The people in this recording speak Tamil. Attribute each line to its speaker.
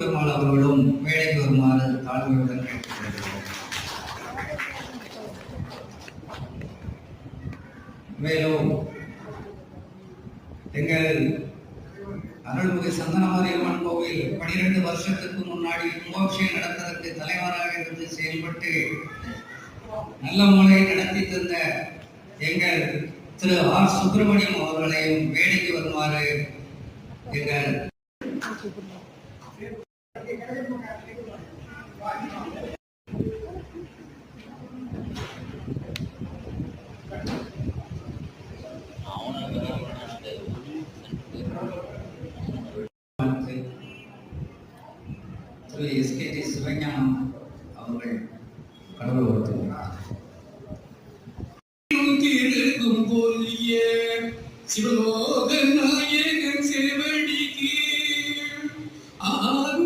Speaker 1: பெருமாள் அவர்களும் மேடைக்கு வருமாறு தாழ்மையுடன் கேட்டுக்கொள்கிறோம். மேலும் எங்கள் அருள்மிகு சந்தனமாரியம்மன் கோவில் 12 வருஷத்துக்கு முன்னாடி கும்பாபிஷேகம் நடப்பதற்கு தலைவராக இருந்து செயல்பட்டு நல்ல முறையை நடத்தி தந்த எங்கள் திரு ஆர் சுப்பிரமணியம் அவர்களையும் மேடைக்கு வருமாறு எங்கள் திரு எஸ்கேடி சிவஞானம் அவர்கள் கடவுள் ஒருத்தர்
Speaker 2: இருக்கும் போலியே சிவனோ